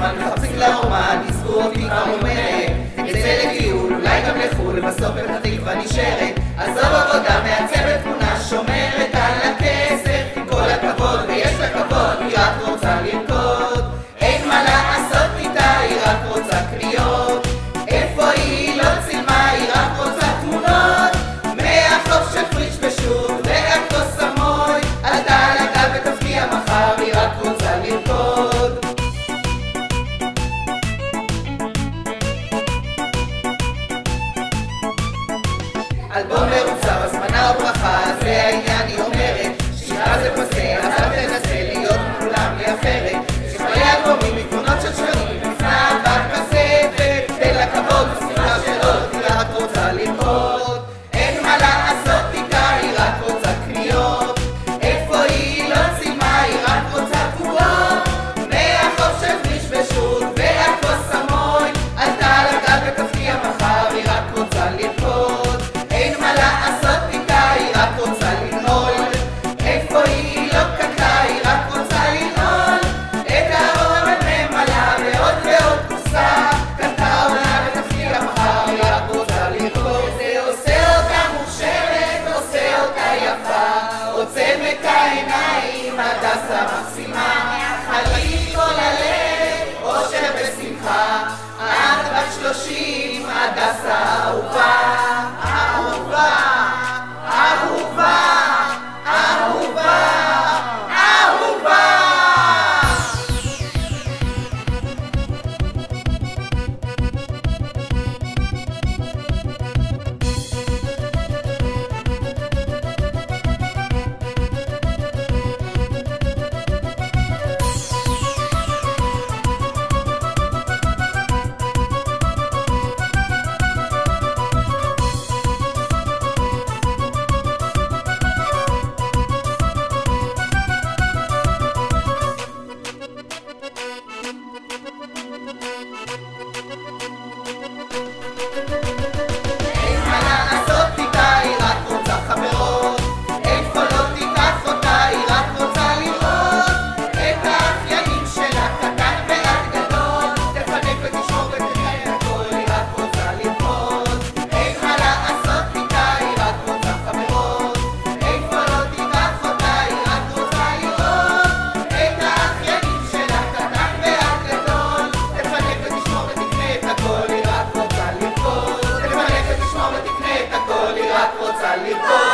רומן, מחפשים לרומן, עזבו אותי כבר אומרת, נצא לטיול, אולי גם לחול, בסוף בפתח תקווה נשארת, עזוב עבודה, מעצבת תמונה, שומרת על הכסף, עם כל הכבוד, ויש לה כבוד, היא רק רוצה לרקוד, אין מה לעשות איתה, היא רק רוצה קניות, איפה היא לא צילמה, היא רק רוצה תמונות, מהחוף של פריש בשוב, והכוס המוי, עלתה על הגב ותפתיע מחר, היא רק רוצה לרקוד. אלבום מרוצר, הזמנה או ברכה, זה העניין, היא אומרת, שירה זה פסה, אז אל תנסה להיות כולם לי אחרת, שחיי אלבומים מתמונות של שנים, לפני בת כספת, תן לה כבוד, בסביבה שלו, היא רק רוצה לרקוד, אין מה לעשות איתה, היא רק רוצה קניות, איפה היא לא צילמה, היא רק רוצה תמונות, מהחוף של פריש בשוב, והכוס המוי, עלתה על הגב ותפתיע מחר, היא רק רוצה לרקוד, אין מה לעשות איתה, היא רק רוצה לנעול, איפה היא לא קטלה, היא רק רוצה לנעול, את הארון ממלאה ועוד ועוד כוסה, קטה עונה ותפתיע מחר, היא רק רוצה לרקוד, זה עושה אותה מוכשרת, עושה אותה יפה, עוצם את העיניים, הדסה מקסימה, חליל כל הלב, אושר ושמחה, את בת 30, הדסה אהובה, אהובה, אהובה, אהובה, אהובה. רוצה לרקוד